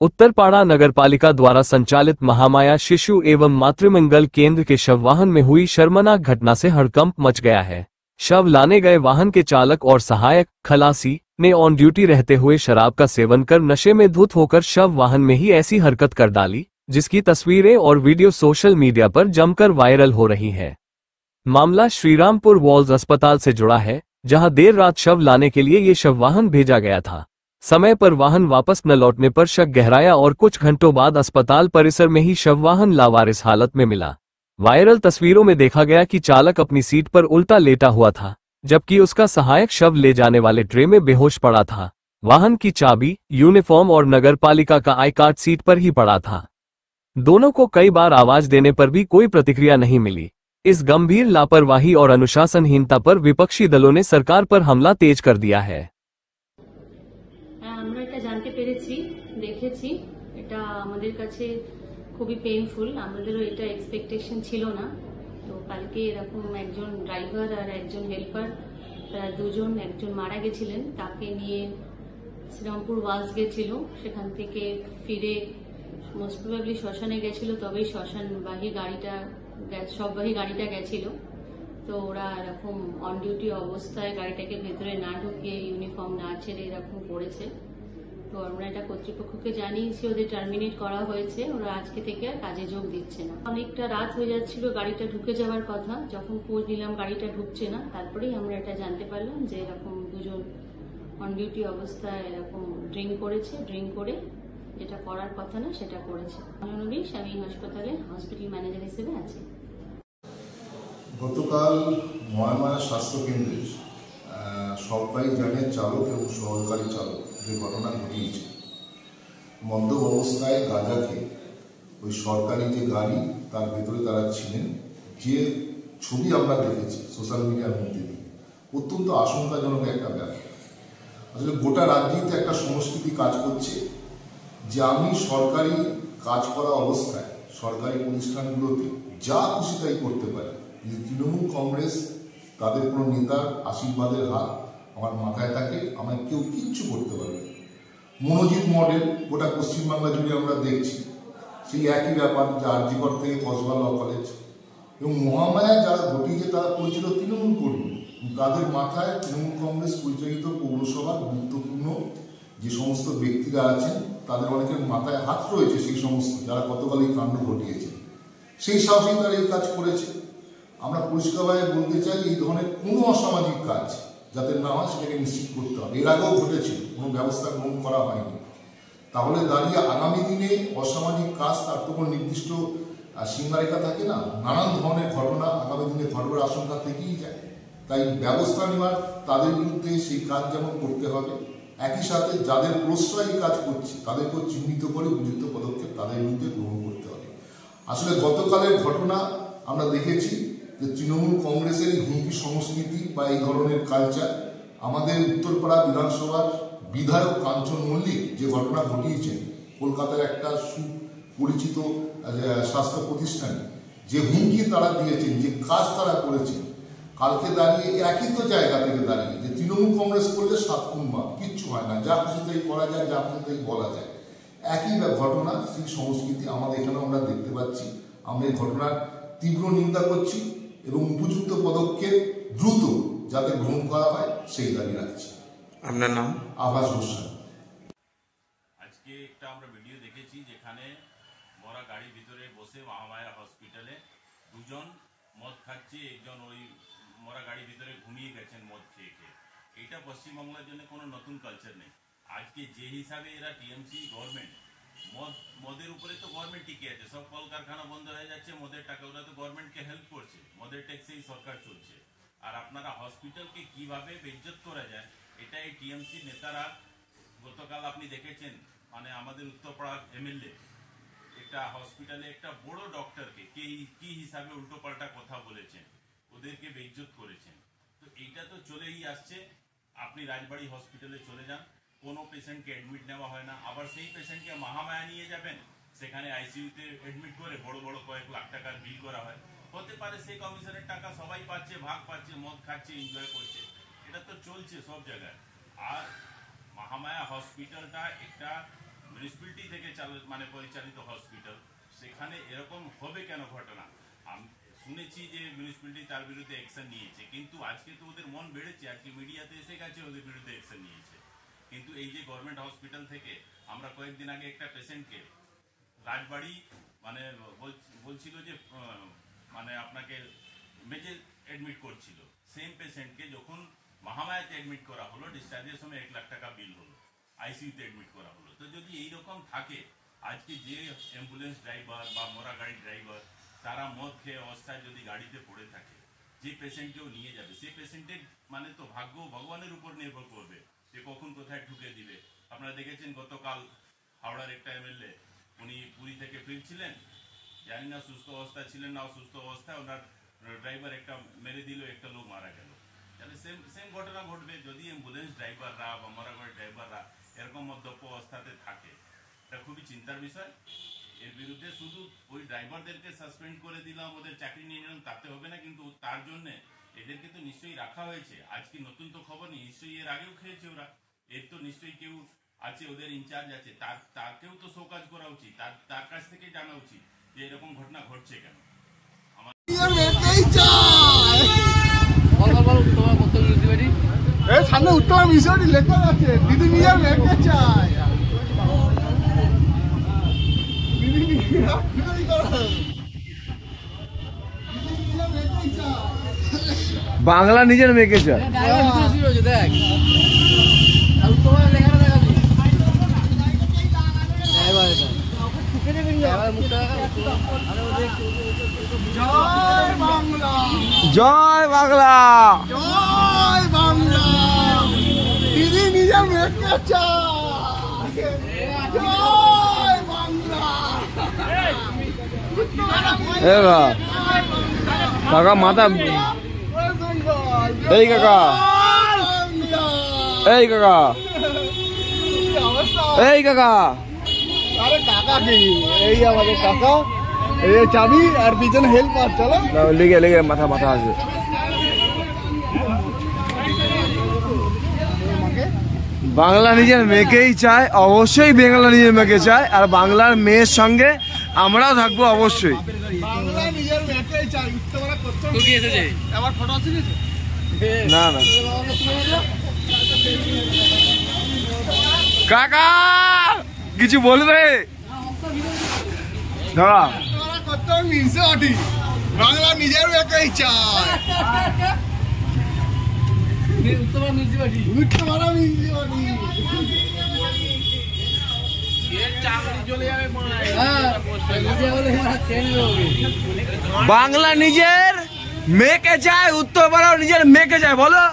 उत्तरपाड़ा नगरपालिका द्वारा संचालित महामाया शिशु एवं मातृमंगल केंद्र के शव वाहन में हुई शर्मनाक घटना से हड़कंप मच गया है। शव लाने गए वाहन के चालक और सहायक खलासी ने ऑन ड्यूटी रहते हुए शराब का सेवन कर नशे में धुत होकर शव वाहन में ही ऐसी हरकत कर डाली, जिसकी तस्वीरें और वीडियो सोशल मीडिया पर जमकर वायरल हो रही है। मामला श्रीरामपुर वॉल्स अस्पताल से जुड़ा है, जहां देर रात शव लाने के लिए ये शव वाहन भेजा गया था। समय पर वाहन वापस न लौटने पर शक गहराया और कुछ घंटों बाद अस्पताल परिसर में ही शव वाहन लावारिस हालत में मिला। वायरल तस्वीरों में देखा गया कि चालक अपनी सीट पर उल्टा लेटा हुआ था, जबकि उसका सहायक शव ले जाने वाले ट्रे में बेहोश पड़ा था। वाहन की चाबी, यूनिफॉर्म और नगरपालिका का आई कार्ड सीट पर ही पड़ा था। दोनों को कई बार आवाज देने पर भी कोई प्रतिक्रिया नहीं मिली। इस गंभीर लापरवाही और अनुशासनहीनता पर विपक्षी दलों ने सरकार पर हमला तेज कर दिया है। আমরা এটা জানতে পেরেছি, দেখেছি, এটা আমাদের কাছে খুবই পেইনফুল। আমাদেরও এটা এক্সপেকটেশন ছিল না। তো কালকে এরকম একজন ড্রাইভার আর একজন হেল্পার প্রায় দুজন, একজন মারা গেছিলেন, তাকে নিয়ে শ্রীরামপুর ওয়ালস গেছিল। সেখান থেকে ফিরে মোস্ট প্রবাবলি শ্মশানে গেছিল, তবেই শ্মশানবাহী গাড়িটা শববাহী গাড়িটা গেছিল। তো ওরা এরকম অন ডিউটি অবস্থায় গাড়িটাকে ভেতরে না ঢুকিয়ে ইউনিফর্ম না ছেড়ে এরকম করেছে। তো আমরা এটা কর্তৃপক্ষকে জানিয়েছি, ওদের টার্মিনেট করা হয়েছে, ওরা আজকে থেকে আর কাজে যোগ দিচ্ছে না। অনেকটা রাত হয়ে যাচ্ছিল, গাড়িটা ঢুকে যাওয়ার কথা। যখন খোঁজ নিলাম গাড়িটা ঢুকছে না, তারপরেই আমরা এটা জানতে পারলাম যে এরকম দুজন অন ডিউটি অবস্থায় এরকম ড্রিঙ্ক করেছে, ড্রিঙ্ক করে যেটা করার কথা না সেটা করেছে। অনুনবী আমি হাসপাতালে হসপিটাল ম্যানেজার হিসেবে আছি। গতকাল মহামায়া স্বাস্থ্য কেন্দ্রে সবাই জানে চালক এবং সহকারী চালক যে ঘটনা ঘটিয়েছে, মন্দ অবস্থায় গাঁজা খেয়ে ওই সরকারি যে গাড়ি তার ভেতরে তারা ছিলেন, যে ছবি আমরা দেখেছি সোশ্যাল মিডিয়ার মধ্যে দিয়ে, অত্যন্ত আশঙ্কাজনক একটা ব্যাপার। আসলে গোটা রাজ্যেই তো একটা সংস্কৃতি কাজ করছে যে আমি সরকারি কাজ করা অবস্থায় সরকারি প্রতিষ্ঠানগুলোতে যা খুশি তাই করতে পারি। যদি তৃণমূল কংগ্রেস তাদের কোনো নেতার আশীর্বাদের হাত আমার মাথায় থাকে, আমায় কেউ কিচ্ছু করতে পারবে। মনোজিৎ মডেল গোটা পশ্চিমবাংলা জুড়ে আমরা দেখছি, সেই একই ব্যাপার যে আরজিকর থেকে কসবা ল কলেজ এবং মহামায়া যারা ঘটিয়েছে তারা পরিচিত তৃণমূল কর্মী। তাদের মাথায় তৃণমূল কংগ্রেস পরিচালিত পৌরসভার গুরুত্বপূর্ণ যে সমস্ত ব্যক্তিরা আছেন তাদের অনেকের মাথায় হাত রয়েছে, সেই সমস্ত যারা গতকাল এই কাণ্ড ঘটিয়েছে, সেই সাহসেই তারা এই কাজ করেছে। আমরা পরিষ্কারভাবে বলতে চাই, এই ধরনের কোনো অসামাজিক কাজ যাতে না হয় সেটাকে নিশ্চিত করতে হবে। এর আগেও ঘটেছে, কোনো ব্যবস্থা গ্রহণ করা হয়নি। তাহলে দাঁড়িয়ে আগামী দিনে অসামাজিক কাজ তার তো কোনো নির্দিষ্ট সীমারেখা থাকে না, নানান ধরনের ঘটনা আগামী দিনে ঘটবার আশঙ্কা থেকেই যায়। তাই ব্যবস্থা নেওয়ার তাদের বিরুদ্ধে সেই কাজ যেমন করতে হবে, একই সাথে যাদের প্রশ্রয় এই কাজ করছে তাদেরকেও চিহ্নিত করে উপযুক্ত পদক্ষেপ তাদের বিরুদ্ধে গ্রহণ করতে হবে। আসলে গতকালের ঘটনা আমরা দেখেছি যে তৃণমূল কংগ্রেসের এই হুমকি সংস্কৃতি বা এই ধরনের কালচার আমাদের উত্তরপাড়া বিধানসভার বিধায়ক কাঞ্চন মল্লিক যে ঘটনা ঘটিয়েছেন, কলকাতার একটা সুপরিচিত স্বাস্থ্য প্রতিষ্ঠানে যে হুমকি তারা দিয়েছেন, যে কাজ তারা করেছেন, কালকে দাঁড়িয়ে একই তো জায়গা থেকে দাঁড়িয়ে যে তৃণমূল কংগ্রেস করলে 7 খুন মাপ, কিচ্ছু হয় না, যা খুশি তাই করা যায়, যা খুশি তাই বলা যায়। একই ঘটনা, সেই সংস্কৃতি আমাদের এখানেও আমরা দেখতে পাচ্ছি। আমরা এই ঘটনার তীব্র নিন্দা করছি এবং উপযুক্ত পদক্ষেপ দ্রুত যাতে গ্রহণ করা হয় সেই দাবি রাখছি। আপনার নাম? আভাস হোসেন। আজকে একটা আমরা ভিডিও দেখেছি যেখানে মরা গাড়ির ভিতরে বসে মহামায়া হসপিটালে দুজন মদ খাচ্ছে, একজন ওই মরা গাড়ির ভিতরে ঘুমিয়ে গেছেন মদ খেয়ে খেয়ে। এটা পশ্চিমবাংলার জন্য কোনো নতুন কালচার নেই। আজকে যে হিসাবে এরা টিএমসি গভর্নমেন্ট মদের উপরে তো গভর্নমেন্ট টিকে আছে, সব কলকারখানা বন্ধ হয়ে যাচ্ছে, মদের টাকা ওরা তো গভর্নমেন্টকে হেল্প করছে, মদের ট্যাক্সেই সরকার চলছে। আর আপনারা হসপিটালকে কিভাবে বেইজ্জত করা যায় এটা এই টিএমসি নেতারা, গতকাল আপনি দেখেছেন মানে আমাদের উত্তরপাড়ার এমএলএ একটা হসপিটালে একটা বড় ডক্টরকে কি হিসাবে উল্টো পাল্টা কথা বলেছেন, ওদেরকে বেইজ্জত করেছেন। তো এইটা তো চলেই আসছে। আপনি রাজবাড়ি হসপিটালে চলে যান, কোনো পেশেন্টকে অ্যাডমিট নেওয়া হয় না, আবার সেই পেশেন্টকে মহামায়া নিয়ে যাবেন, সেখানে আইসিইউতে অ্যাডমিট করে বড় বড় কয়েক লাখ টাকার বিল করা হয়। হতে পারে সেই কমিশনের টাকা সবাই পাচ্ছে, ভাগ পাচ্ছে, মদ খাচ্ছে, এনজয় করছে, এটা তো চলছে সব জায়গায়। আর মহামায়া হসপিটালটা একটা মিউনিসিপ্যালিটি থেকে মানে পরিচালিত হসপিটাল, সেখানে এরকম হবে কেন ঘটনা? আমি শুনেছি যে মিউনিসিপ্যালিটি তার বিরুদ্ধে অ্যাকশন নিয়েছে, কিন্তু আজকে তো ওদের মন বেড়েছে, আজকে মিডিয়াতে এসে গেছে ওদের বিরুদ্ধে অ্যাকশন নিয়েছে। কিন্তু এই যে গভর্নমেন্ট হসপিটাল থেকে আমরা কয়েকদিন আগে একটা পেশেন্টকে রাজবাড়ি মানে বলছিল যে মানে আপনাকে মেজে অ্যাডমিট করছিল, সেম পেশেন্টকে যখন মহামায়াতে অ্যাডমিট করা হলো, ডিসচার্জের সময় 1 লাখ টাকা বিল হলো, আইসিইউতে অ্যাডমিট করা হলো। তো যদি এইরকম থাকে, আজকে যে অ্যাম্বুলেন্স ড্রাইভার বা মোরা গাড়ির ড্রাইভার তারা মদ খেয়ে অবস্থায় যদি গাড়িতে পড়ে থাকে, যে পেশেন্টকেও নিয়ে যাবে, সেই পেশেন্টের মানে তো ভাগ্য ভগবানের উপর নির্ভর করবে যে কখন কোথায় ঢুকে দিবে। আপনারা দেখেছেন গতকাল হাওড়ার একটা এমএলএ, উনি পুরী থেকে ফিরছিলেন, জানি না সুস্থ অবস্থায় ছিলেন না অসুস্থ অবস্থায়, ওনার ড্রাইভার একটা মেরে দিল, একটা লোক মারা গেল। তাহলে সেম ঘটনা ঘটবে যদি অ্যাম্বুলেন্স ড্রাইভাররা বা মোরা গাড়ির ড্রাইভাররা এরকম মদ্যপ অবস্থাতে থাকে। এটা খুবই চিন্তার বিষয়। এর বিরুদ্ধে শুধু ওই ড্রাইভারদেরকে সাসপেন্ড করে দিলাম, ওদের চাকরি নিয়ে নিলাম, তাতে হবে না, কিন্তু তার জন্য এদেরকে তো নিশ্চয়ই রাখা হয়েছে। আজকে নতুন তো খবর নেই, নিশ্চয়ই এর আগেও খেয়েছে ওরা, এর তো নিশ্চয়ই কেউ আছে, ওদের ইনচার্জ আছে, তাকেও তো শোকাজ করা উচিত, তার কাছ থেকে জানা উচিত যে এরকম ঘটনা ঘটছে কেন। সামনে উত্তর মিশরি লেখা আছে, দিদি নিজের মেয়েকে চায়। বাংলা নিজের মেয়েকে চায়। জয় বাংলা, জয় বাংলা, দিদি নিজের মেয়েকে চায়। জয় বাংলা। কাকা মাথা, এই কাকা, এই কাকা, এই কাকা, আরে কাকা কি, এই আমাদের কাকা, এই চাবি আর পিছনে হেল্পার। চলো লেগে লেগে মাথা মাথা আছে। বাংলা নিজের মেয়েকেই চায়, অবশ্যই বাংলা নিজের মেয়েকে চায়, আর বাংলার মেয়ের সঙ্গে আমরাও থাকবো অবশ্যই। বাংলা নিজের মেয়েকেই চাই। আমার ফটো আছে না না কাকা কিছু বলবে দাঁড়া, বাংলা নিজের মেয়েকেই চায়। বাংলা নিজের মেয়েকে চায়, উত্তরপাড়াও নিজের মেয়েকে চায়। বলো